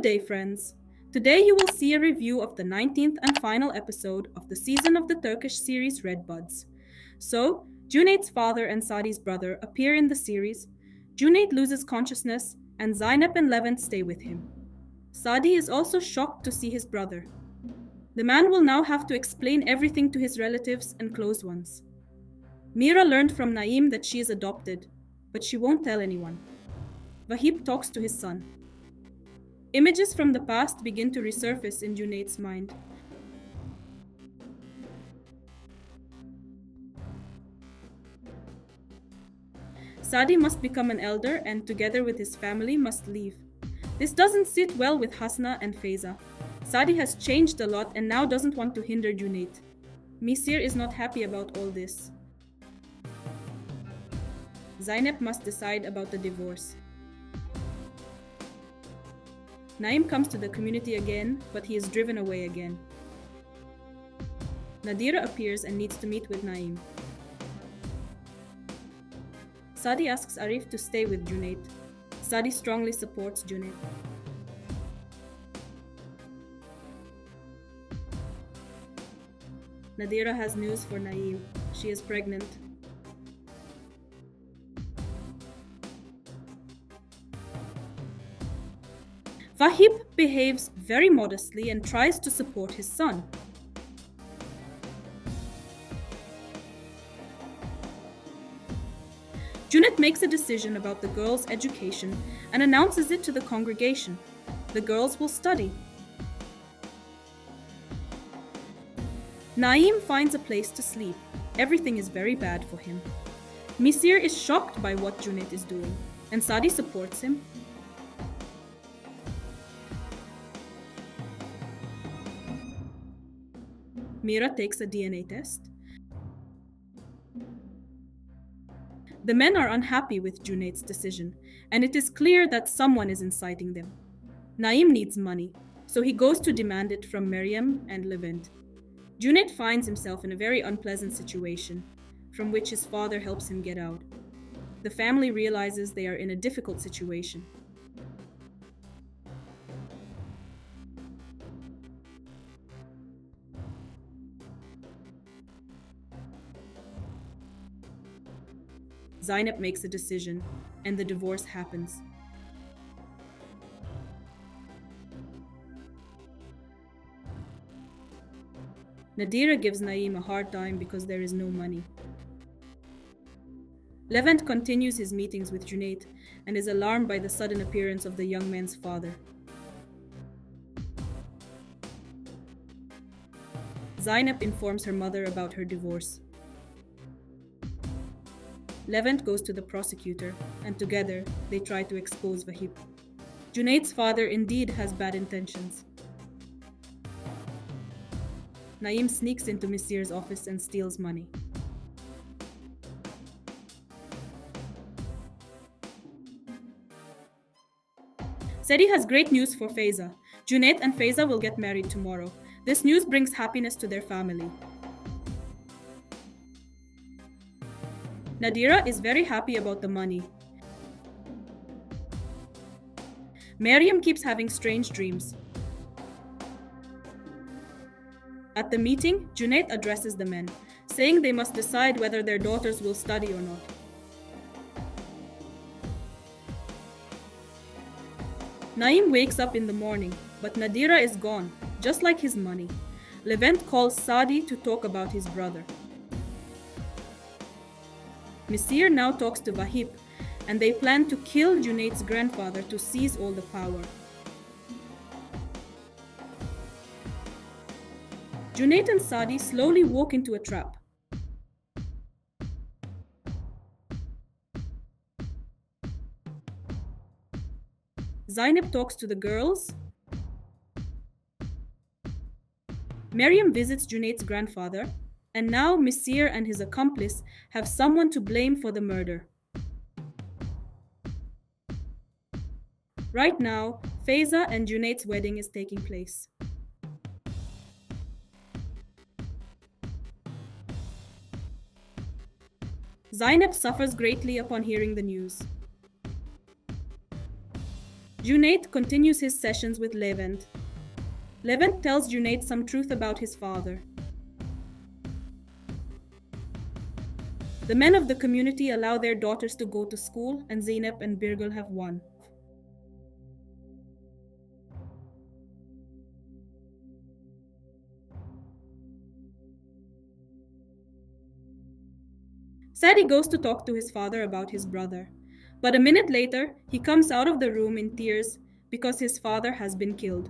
day, friends. Today you will see a review of the 19th and final episode of the season of the Turkish series Red Buds. So, Junaid's father and Sadi's brother appear in the series, Junaid loses consciousness, and Zainab and Levent stay with him. Sadi is also shocked to see his brother. The man will now have to explain everything to his relatives and close ones. Mira learned from Naim that she is adopted, but she won't tell anyone. Vahib talks to his son. Images from the past begin to resurface in Junaid's mind. Sadi must become an elder and, together with his family, must leave. This doesn't sit well with Hasna and Faiza. Sadi has changed a lot and now doesn't want to hinder Junaid. Misir is not happy about all this. Zainab must decide about the divorce. Naim comes to the community again, but he is driven away again. Nadira appears and needs to meet with Naim. Sadi asks Arif to stay with Junaid. Sadi strongly supports Junaid. Nadira has news for Naim. She is pregnant. Vahib behaves very modestly and tries to support his son. Junaid makes a decision about the girls' education and announces it to the congregation. The girls will study. Naim finds a place to sleep. Everything is very bad for him. Misir is shocked by what Junaid is doing, and Sadi supports him. Mira takes a DNA test. The men are unhappy with Junaid's decision, and it is clear that someone is inciting them. Naim needs money, so he goes to demand it from Maryam and Levent. Junaid finds himself in a very unpleasant situation, from which his father helps him get out. The family realizes they are in a difficult situation. Zainab makes a decision, and the divorce happens. Nadira gives Naim a hard time because there is no money. Levent continues his meetings with Junaid and is alarmed by the sudden appearance of the young man's father. Zainab informs her mother about her divorce. Levent goes to the prosecutor, and together they try to expose Vahib. Junaid's father indeed has bad intentions. Naim sneaks into Misir's office and steals money. Sedi has great news for Faiza. Junaid and Faiza will get married tomorrow. This news brings happiness to their family. Nadira is very happy about the money. Maryam keeps having strange dreams. At the meeting, Junaid addresses the men, saying they must decide whether their daughters will study or not. Naim wakes up in the morning, but Nadira is gone, just like his money. Levent calls Sadi to talk about his brother. Misir now talks to Vahib, and they plan to kill Junaid's grandfather to seize all the power. Junaid and Sadi slowly walk into a trap. Zainab talks to the girls. Maryam visits Junaid's grandfather, and now Misir and his accomplice have someone to blame for the murder. Right now, Faiza and Junaid's wedding is taking place. Zainab suffers greatly upon hearing the news. Junaid continues his sessions with Levent. Levent tells Junaid some truth about his father. The men of the community allow their daughters to go to school, and Zeynep and Birgul have won. Sadi goes to talk to his father about his brother. But a minute later, he comes out of the room in tears because his father has been killed.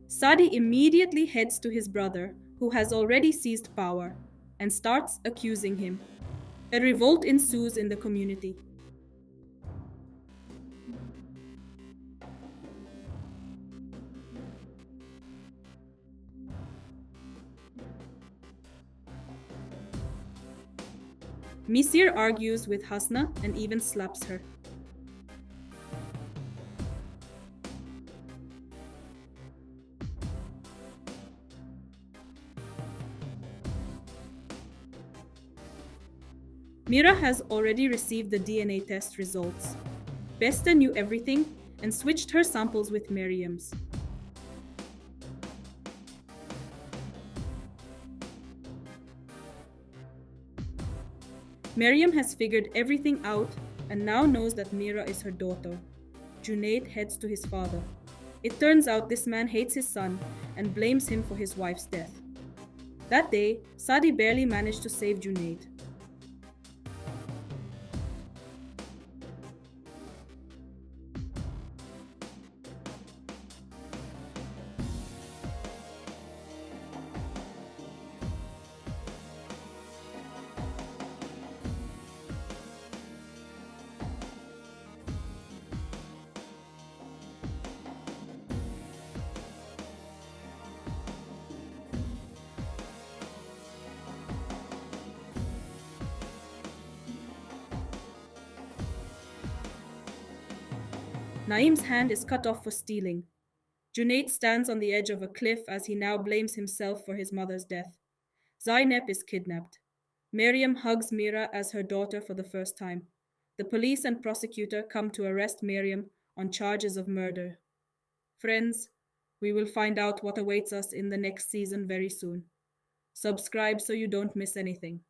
Sadi immediately heads to his brother, who has already seized power, and starts accusing him. A revolt ensues in the community. Misir argues with Hasna and even slaps her. Mira has already received the DNA test results. Besta knew everything and switched her samples with Miriam's. Miriam has figured everything out and now knows that Mira is her daughter. Junaid heads to his father. It turns out this man hates his son and blames him for his wife's death. That day, Sadi barely managed to save Junaid. Naim's hand is cut off for stealing. Junaid stands on the edge of a cliff as he now blames himself for his mother's death. Zainab is kidnapped. Miriam hugs Mira as her daughter for the first time. The police and prosecutor come to arrest Miriam on charges of murder. Friends, we will find out what awaits us in the next season very soon. Subscribe so you don't miss anything.